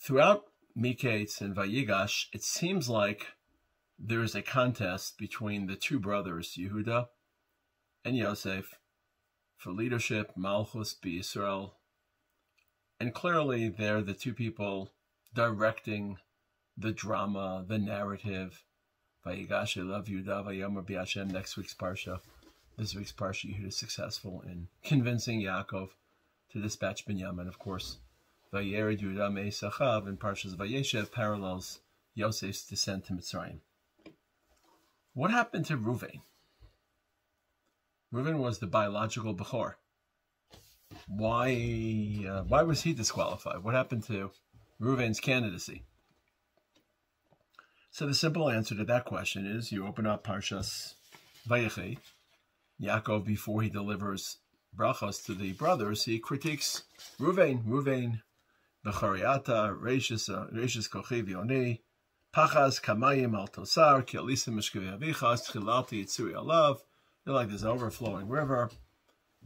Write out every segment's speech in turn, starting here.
Throughout Miketz and Vayigash, it seems like there is a contest between the two brothers, Yehuda and Yosef, for leadership, Malchus b'Yisrael. And clearly they're the two people directing the drama, the narrative. Vayigash elav Yehuda vayomer b'Hashem, next week's Parsha. This week's Parsha, Yehuda is successful in convincing Yaakov to dispatch Binyamin, of course. Vayered Yehuda me'esachav in Parshas Vayeshev parallels Yosef's descent to Mitzrayim. What happened to Reuven? Reuven was the biological Bechor. Why was he disqualified? What happened to Reuven's candidacy? So the simple answer to that question is you open up Parshas Vayechi. Yaakov, before he delivers brachos to the brothers, he critiques Reuven, Bechariata, Reishis Kochi Vioni, Pachas Kamayim Al Tosar, Ki Alisa Mishkavi Avichas, Tchilati Yitzuri Alav. You're like this overflowing river,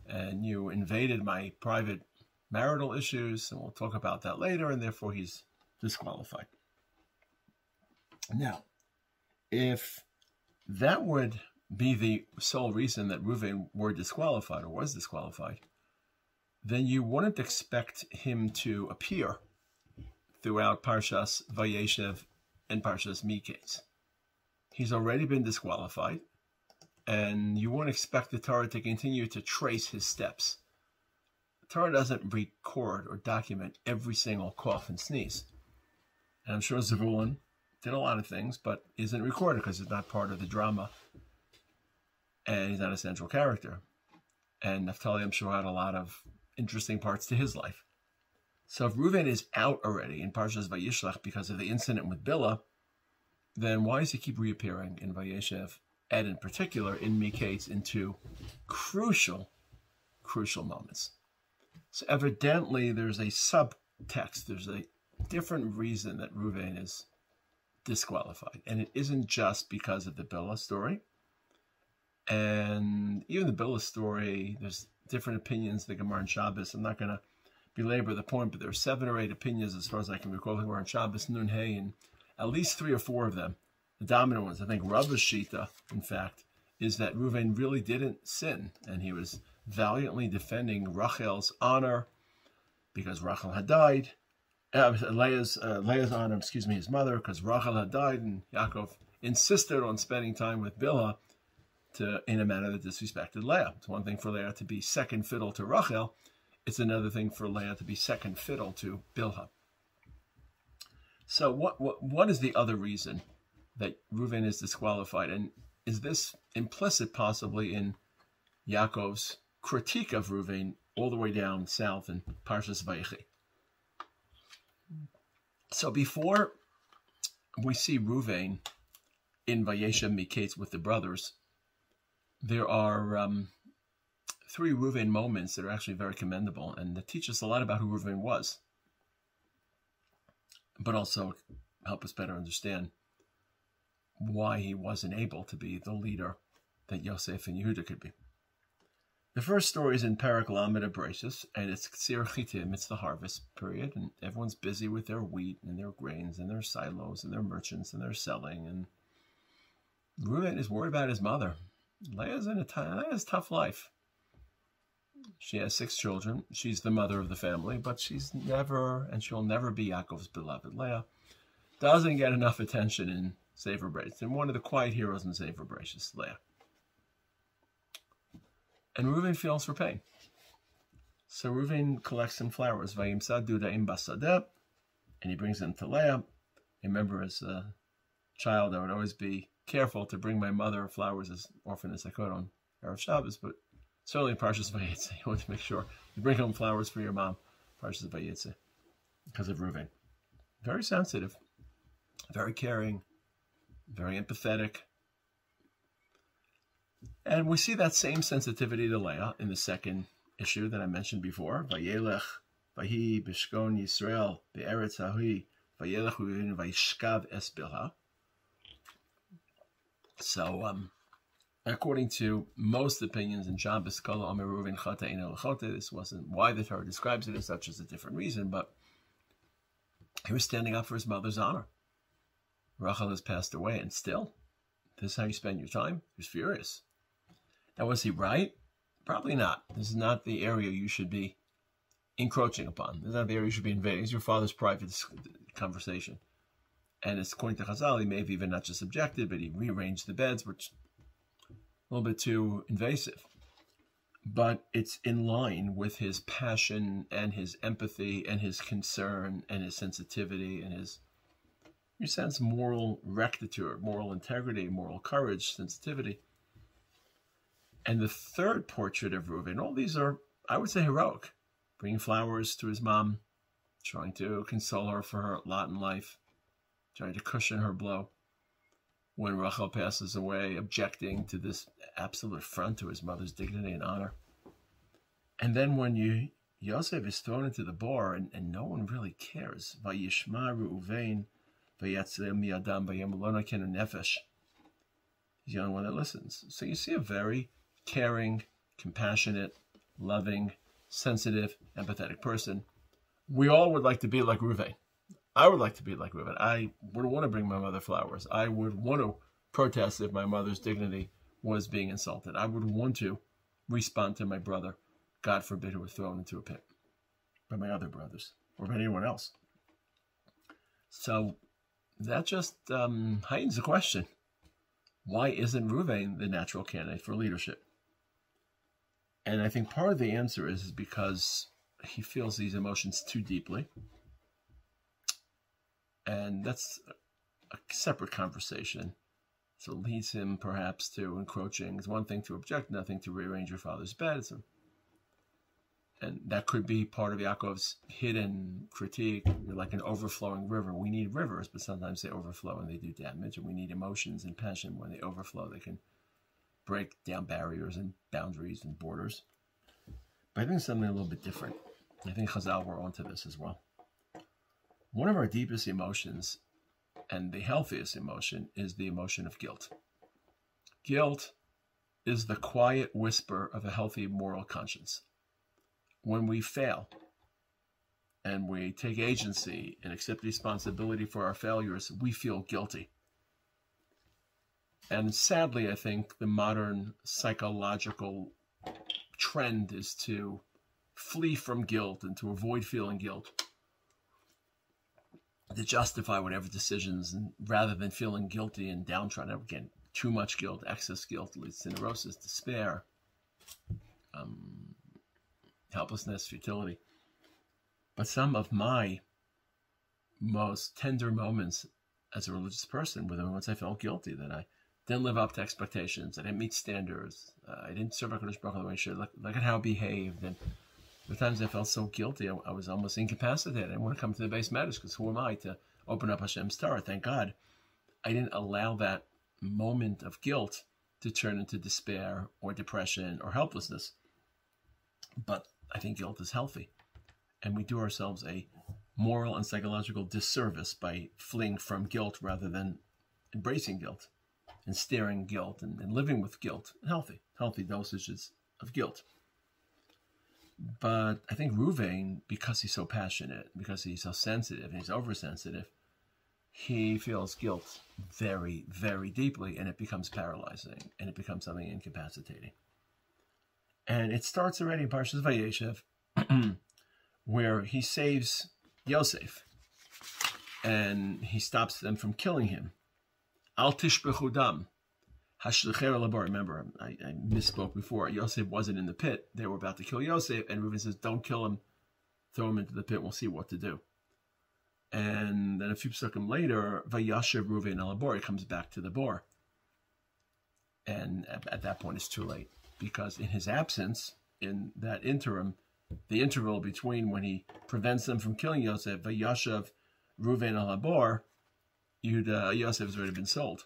and you invaded my private marital issues, and we'll talk about that later, and therefore he's disqualified. Now, if that would be the sole reason that Reuven were disqualified or was disqualified, then you wouldn't expect him to appear throughout Parshas Vayeshev and Parshas Miketz. He's already been disqualified, and you won't expect the Torah to continue to trace his steps. The Torah doesn't record or document every single cough and sneeze. And I'm sure Zevulun did a lot of things, but isn't recorded because he's not part of the drama, and he's not a central character. And Naphtali, I'm sure, had a lot of interesting parts to his life. So if Reuven is out already in Parshas Vayishlach because of the incident with Bilhah, then why does he keep reappearing in Vayeshev, and in particular in Miketz, in two crucial moments? So evidently there's a subtext, there's a different reason that Reuven is disqualified. And it isn't just because of the Bilhah story. And even the Bilhah story, there's different opinions, the Gemara and Shabbos. I'm not going to belabor the point, but there are 7 or 8 opinions as far as I can recall. The Gemara and Shabbos, Nun Hey, and at least 3 or 4 of them, the dominant ones, I think Rava's Shita, in fact, is that Reuven really didn't sin, and he was valiantly defending Rachel's honor because Rachel had died. Leah's honor, his mother, because Rachel had died, and Yaakov insisted on spending time with Bilhah in a manner that disrespected Leah. It's one thing for Leah to be second fiddle to Rachel. It's another thing for Leah to be second fiddle to Bilhah. So what is the other reason that Reuven is disqualified? And is this implicit possibly in Yaakov's critique of Reuven all the way down south in Parshas Vayechi? So before we see Reuven in Vayeshev Miketz with the brothers, there are 3 Reuven moments that are actually very commendable and that teach us a lot about who Reuven was, but also help us better understand why he wasn't able to be the leader that Yosef and Yehuda could be. The first story is in Perek Lamed Abrasius, and it's Ksir Chitim, it's the harvest period, and everyone's busy with their wheat and their grains and their silos and their merchants and their selling, and Reuven is worried about his mother. Leah's in Leah's tough life. She has 6 children. She's the mother of the family, but she's never, and she'll never be Yaakov's beloved. Leah doesn't get enough attention in Sefer Bereshis, and one of the quiet heroes in Sefer Bereshis, Leah. And Reuven feels for pain. So Reuven collects some flowers, Vayimsa Dudaim Basadeh, and he brings them to Leah. I remember as a child, I would always be careful to bring my mother flowers as often as I could on Erev Shabbos, but certainly in Parshas Vayetze, you want to make sure you bring home flowers for your mom, Parshas Vayetze, because of Reuven. Very sensitive, very caring, very empathetic. And we see that same sensitivity to Leah in the second issue that I mentioned before. Vayelech, Vahi, Bishkon Yisrael, Be'eretz Hahi, Vayelech Reuven, Vayishkav Es Bilhah. So, according to most opinions in Shabbos, Kol Omer Reuven Chata Eino L'Chote, this wasn't why the Torah describes it as such, as a different reason, but He was standing up for his mother's honor. Rachel has passed away, and still, this is how you spend your time? He was furious. Now, was he right? Probably not. This is not the area you should be encroaching upon. This is not the area you should be invading. It's your father's private conversation. And it's according to Chazal, he may have even not just objected, but he rearranged the beds, which is a little bit too invasive. But it's in line with his passion and his empathy and his concern and his sensitivity and his, in a sense, moral rectitude, moral integrity, moral courage, sensitivity. And the third portrait of Reuven, all these are, I would say, heroic. Bringing flowers to his mom, trying to console her for her lot in life, trying to cushion her blow. When Rachel passes away, objecting to this absolute affront to his mother's dignity and honor. And then when Yosef is thrown into the bar and no one really cares. Vayishma Reuven, vayatzeh miyadam vayem lo nakenu nefesh. He's the only one that listens. So you see a very caring, compassionate, loving, sensitive, empathetic person. We all would like to be like Reuven. I would like to be like Reuven. I would want to bring my mother flowers. I would want to protest if my mother's dignity was being insulted. I would want to respond to my brother, God forbid, who was thrown into a pit by my other brothers or by anyone else. So that just heightens the question. Why isn't Reuven the natural candidate for leadership? And I think part of the answer is because he feels these emotions too deeply. And that's a separate conversation. So it leads him perhaps to encroaching. It's one thing to object, nothing to rearrange your father's bed. And that could be part of Yaakov's hidden critique. You're like an overflowing river. We need rivers, but sometimes they overflow and they do damage. And we need emotions and passion. When they overflow, they can break down barriers and boundaries and borders. But I think something a little bit different. I think Chazal were onto this as well. One of our deepest emotions and the healthiest emotion is the emotion of guilt. Guilt is the quiet whisper of a healthy moral conscience. When we fail and we take agency and accept responsibility for our failures, we feel guilty. And sadly, I think the modern psychological trend is to flee from guilt and to avoid feeling guilt, to justify whatever decisions, and rather than feeling guilty and downtrodden. Again, too much guilt, excess guilt leads to neurosis, despair, helplessness, futility. But some of my most tender moments as a religious person were the moments I felt guilty, that I didn't live up to expectations, I didn't meet standards, I didn't serve HaKadosh Baruch Hu the way I should. Look at how I behaved. And the times I felt so guilty, I was almost incapacitated. I didn't want to come to the base matters because who am I to open up Hashem's Torah? Thank God I didn't allow that moment of guilt to turn into despair or depression or helplessness. But I think guilt is healthy. And we do ourselves a moral and psychological disservice by fleeing from guilt rather than embracing guilt and staring guilt and living with guilt. Healthy dosages of guilt. But I think Reuven, because he's so passionate, because he's so sensitive, and he's oversensitive, he feels guilt very, very deeply, and it becomes paralyzing, and it becomes something incapacitating. And it starts already in Parshas Vayeshev, where he saves Yosef, and he stops them from killing him. Al tishbechu dam. Remember, I misspoke before. Yosef wasn't in the pit. They were about to kill Yosef, and Reuven says, don't kill him. Throw him into the pit. We'll see what to do. And then a few seconds later, Vayashev Reuven al bar. He comes back to the bar. And at that point, it's too late. Because in his absence, in that interim, the interval between when he prevents them from killing Yosef, Vayashev Reuven al bar, Yosef has already been sold.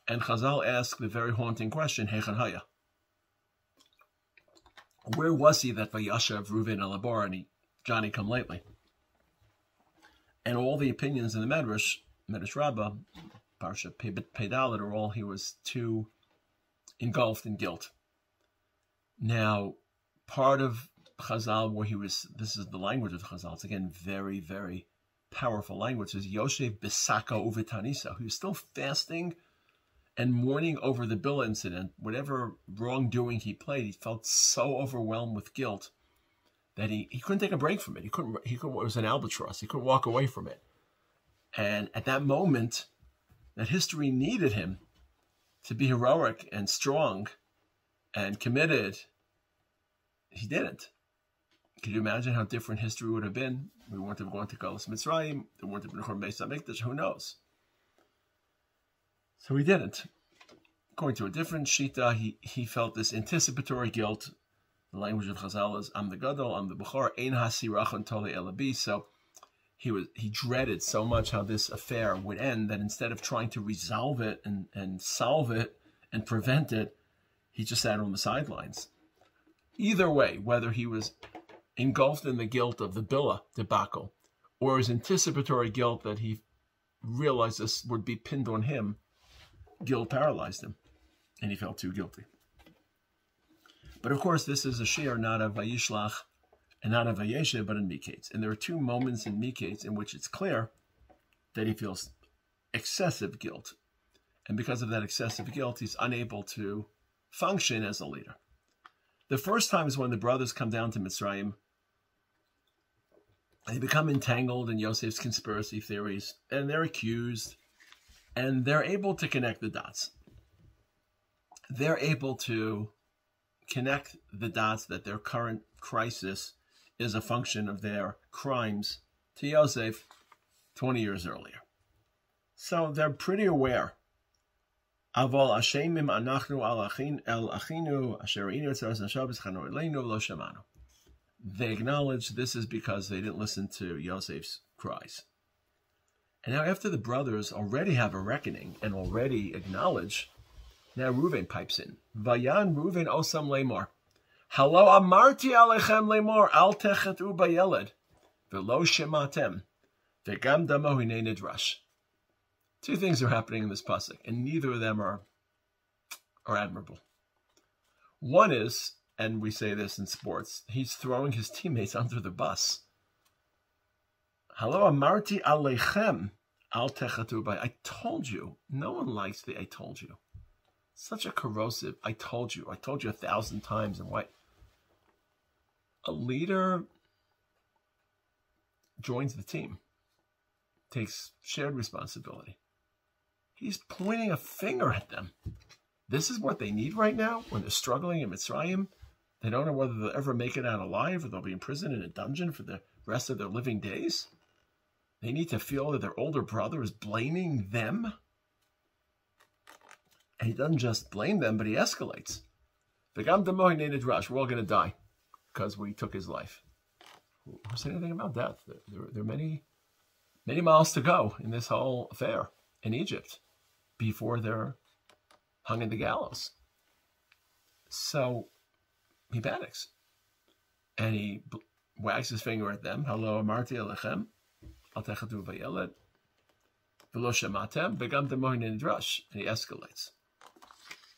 And Chazal asked the very haunting question, Hechan Haya. Where was he that Vayashev Reuven al bar and Johnny come lately? And all the opinions in the Medrash Rabbah, Parsha Pedalet, are all he was too engulfed in guilt. Now, part of Chazal where he was, this is the language of Chazal, it's again very, very powerful language. Is Yoshev Bisaka Uvitanisa, who's still fasting and mourning over the Bilah incident. Whatever wrongdoing he played, he felt so overwhelmed with guilt that he couldn't take a break from it. He couldn't. It was an albatross. He couldn't walk away from it. And at that moment, that history needed him to be heroic and strong and committed. He didn't. Could you imagine how different history would have been? We wouldn't have gone to Galus Mitzrayim. There wouldn't have been Churban Beis HaMikdash. Who knows? So he didn't. According to a different Shita, he felt this anticipatory guilt. The language of Chazal is, I'm the Gadol, I'm the Bechor, Ein hasirachon tole elabi. So he dreaded so much how this affair would end that instead of trying to resolve it and solve it and prevent it, he just sat on the sidelines. Either way, whether he was engulfed in the guilt of the Bilah debacle or his anticipatory guilt that he realized this would be pinned on him, guilt paralyzed him, and he felt too guilty. But of course, this is a shir not of Vayishlach and not of Vayeshev, but in Miketz. And there are two moments in Miketz in which it's clear that he feels excessive guilt. And because of that excessive guilt, he's unable to function as a leader. The first time is when the brothers come down to Mitzrayim. They become entangled in Yosef's conspiracy theories, and they're accused, and they're able to connect the dots. They're able to connect the dots that their current crisis is a function of their crimes to Yosef 20 years earlier. So they're pretty aware. Aval ashemim anachnu el achinu asher inu tzaras nashabes chanu eleinu lo shamanu. They acknowledge this is because they didn't listen to Yosef's cries. And now after the brothers already have a reckoning and already acknowledge, now Reuven pipes in. Vayan Reuven osam lemor. Halo amarti alechem lemor al techetu bayeled velo shematem vegam damo hinei nidrash. Two things are happening in this pasuk, and neither of them are admirable. One is, and we say this in sports, he's throwing his teammates under the bus. Halo amarti alechem al techatu bay. I told you. No one likes the I told you. Such a corrosive, I told you 1,000 times. And what? A leader joins the team, takes shared responsibility. He's pointing a finger at them. This is what they need right now when they're struggling in Mitzrayim. They don't know whether they'll ever make it out alive or they'll be imprisoned in a dungeon for the rest of their living days. They need to feel that their older brother is blaming them. And he doesn't just blame them, but he escalates. We're all going to die because we took his life. Who said anything about death? There are many miles to go in this whole affair in Egypt before they're hung in the gallows. So he panics. And he wags his finger at them. Hello, amarti alechem. Al techatu vayeled. V'lo shematem. Begam demohin nidrash. And he escalates.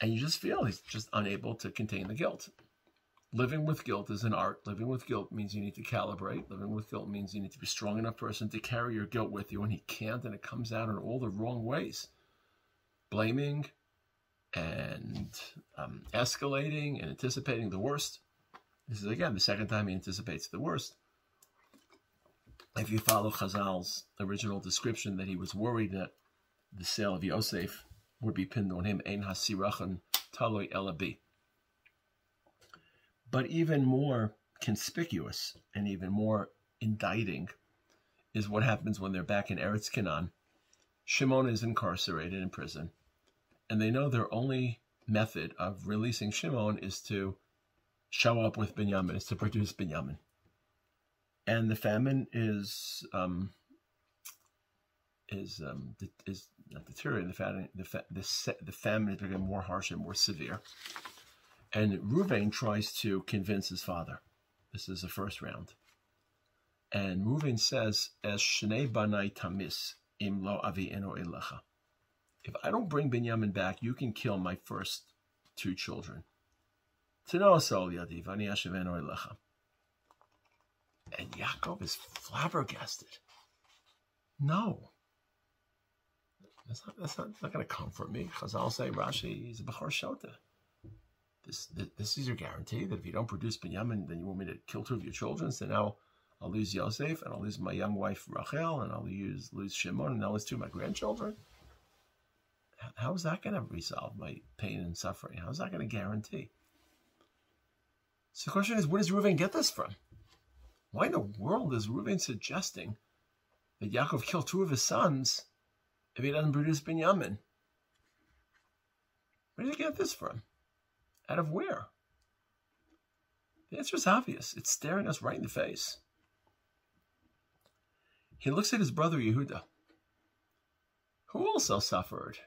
And you just feel he's just unable to contain the guilt. Living with guilt is an art. Living with guilt means you need to calibrate. Living with guilt means you need to be a strong enough person to carry your guilt with you, and he can't, and it comes out in all the wrong ways. Blaming and escalating and anticipating the worst. This is, again, the second time he anticipates the worst. If you follow Chazal's original description that he was worried that the sale of Yosef would be pinned on him, Ein hasirachon taloi elabi. But even more conspicuous and even more indicting is what happens when they're back in Eretz Canaan. Shimon is incarcerated in prison, and they know their only method of releasing Shimon is to show up with Binyamin, is to produce Binyamin. And the famine is not deteriorating. The famine is becoming more harsh and more severe. And Reuven tries to convince his father. This is the first round. And Reuven says, "Es shnei banai tamis im lo avi eno elecha." If I don't bring Binyamin back, you can kill my first two children. Tino sol yadiv ani ashev eno elecha. And Yaakov is flabbergasted. No. That's not going to comfort me. Chazal say, Rashi, he's a Bechor Shota. This is your guarantee that if you don't produce Binyamin, then you want me to kill 2 of your children. So now I'll lose Yosef, and I'll lose my young wife Rachel, and I'll lose Shimon, and I'll lose 2 of my grandchildren. How is that going to resolve my pain and suffering? How is that going to guarantee? So the question is, where does Reuven get this from? Why in the world is Reuven suggesting that Yaakov kill 2 of his sons if he doesn't produce Binyamin? Where did he get this from? Out of where? The answer is obvious. It's staring us right in the face. He looks at his brother Yehuda, who also suffered,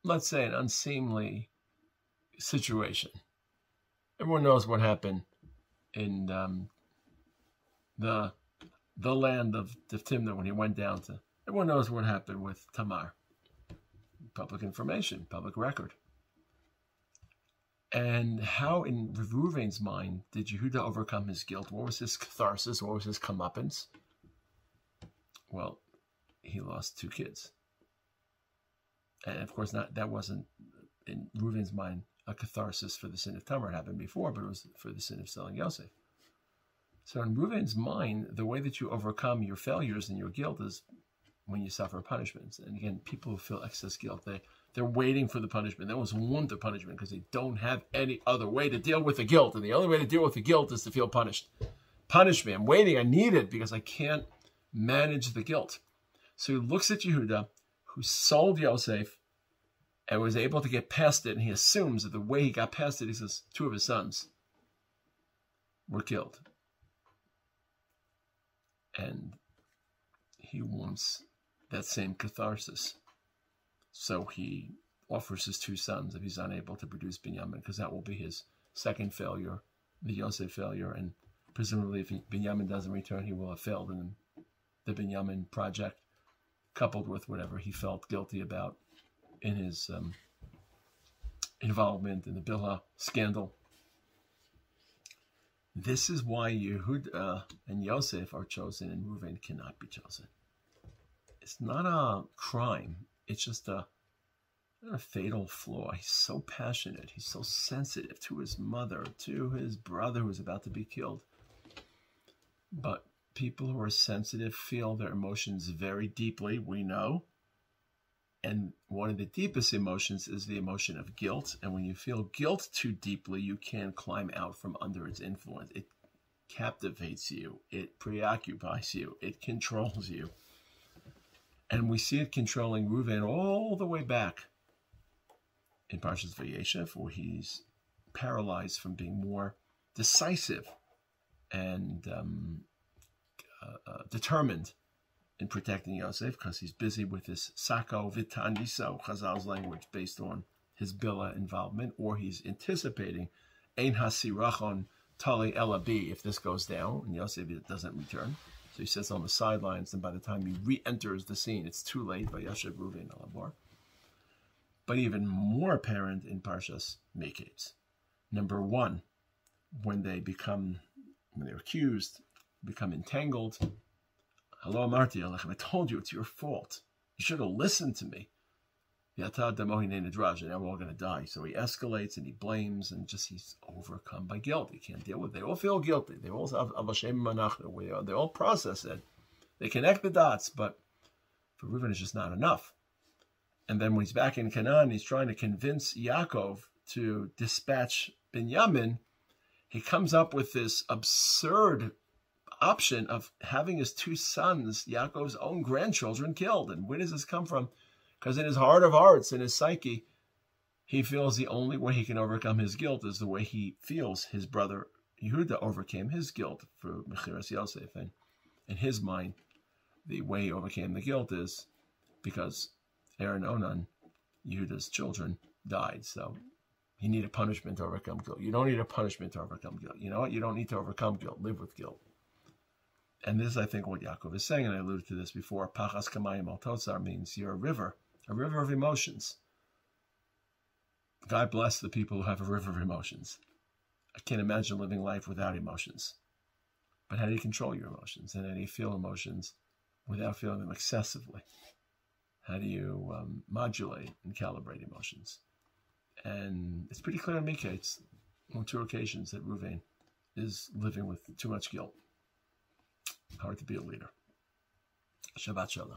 let's say, an unseemly situation. Everyone knows what happened in the land of Timnah when he went down to. Everyone knows what happened with Tamar. Public information, public record. And how, in Reuven's mind, did Yehuda overcome his guilt? What was his catharsis? What was his comeuppance? Well, he lost 2 kids. And of course, that wasn't, in Reuven's mind, a catharsis for the sin of Tamar. It happened before, but it was for the sin of selling Yosef. So in Reuven's mind, the way that you overcome your failures and your guilt is when you suffer punishments. And again, people who feel excess guilt, they're waiting for the punishment. They always want the punishment because they don't have any other way to deal with the guilt. And the only way to deal with the guilt is to feel punished. Punish me. I'm waiting. I need it because I can't manage the guilt. So he looks at Yehuda, who sold Yosef and was able to get past it. And he assumes that the way he got past it, he says 2 of his sons were killed. And he wants that same catharsis. So he offers his 2 sons if he's unable to produce Binyamin, because that will be his second failure, the Yosef failure. And presumably if Binyamin doesn't return, he will have failed in the Binyamin project, coupled with whatever he felt guilty about in his involvement in the Bilhah scandal. This is why Yehuda and Yosef are chosen and Reuven cannot be chosen. It's not a crime. It's just a fatal flaw. He's so passionate. He's so sensitive to his mother, to his brother who is about to be killed. But people who are sensitive feel their emotions very deeply, we know. And one of the deepest emotions is the emotion of guilt. And when you feel guilt too deeply, you can't climb out from under its influence. It captivates you. It preoccupies you. It controls you. And we see it controlling Reuven all the way back in Parshas Vayeshev, where he's paralyzed from being more decisive and determined in protecting Yosef, because he's busy with his Sako Vitaniso, Chazal's language, based on his Bila involvement, or he's anticipating Ein Hasirachon Tali Elabi, if this goes down and Yosef doesn't return. So he sits on the sidelines, and by the time he re-enters the scene, it's too late. Vayashev Reuven Alabar. But even more apparent in Parshas Miketz. Number 1, when they're accused, become entangled. Hello, Amarti Alechem. I told you it's your fault. You should have listened to me. And now we're all going to die. So he escalates and he blames, and he's overcome by guilt. He can't deal with it. They all feel guilty. They all have Avashem Manachnu. They all process it. They connect the dots, but for Reuven it's just not enough. And then when he's back in Canaan, he's trying to convince Yaakov to dispatch Binyamin. He comes up with this absurd option of having his 2 sons, Yaakov's own grandchildren, killed. And where does this come from? Because in his heart of hearts, in his psyche, he feels the only way he can overcome his guilt is the way he feels his brother Yehuda overcame his guilt for Mechiras Yosef. And in his mind, the way he overcame the guilt is because Aaron Onan, Yehuda's children, died. So he needed punishment to overcome guilt. You don't need a punishment to overcome guilt. You know what? You don't need to overcome guilt. Live with guilt. And this is, I think, what Yaakov is saying, and I alluded to this before. Pachas kamayim al totzar means you're a river of emotions. God bless the people who have a river of emotions. I can't imagine living life without emotions. But how do you control your emotions? And how do you feel emotions without feeling them excessively? How do you modulate and calibrate emotions? And it's pretty clear in Miketz on 2 occasions that Reuven is living with too much guilt. Hard to be a leader. Shabbat Shalom.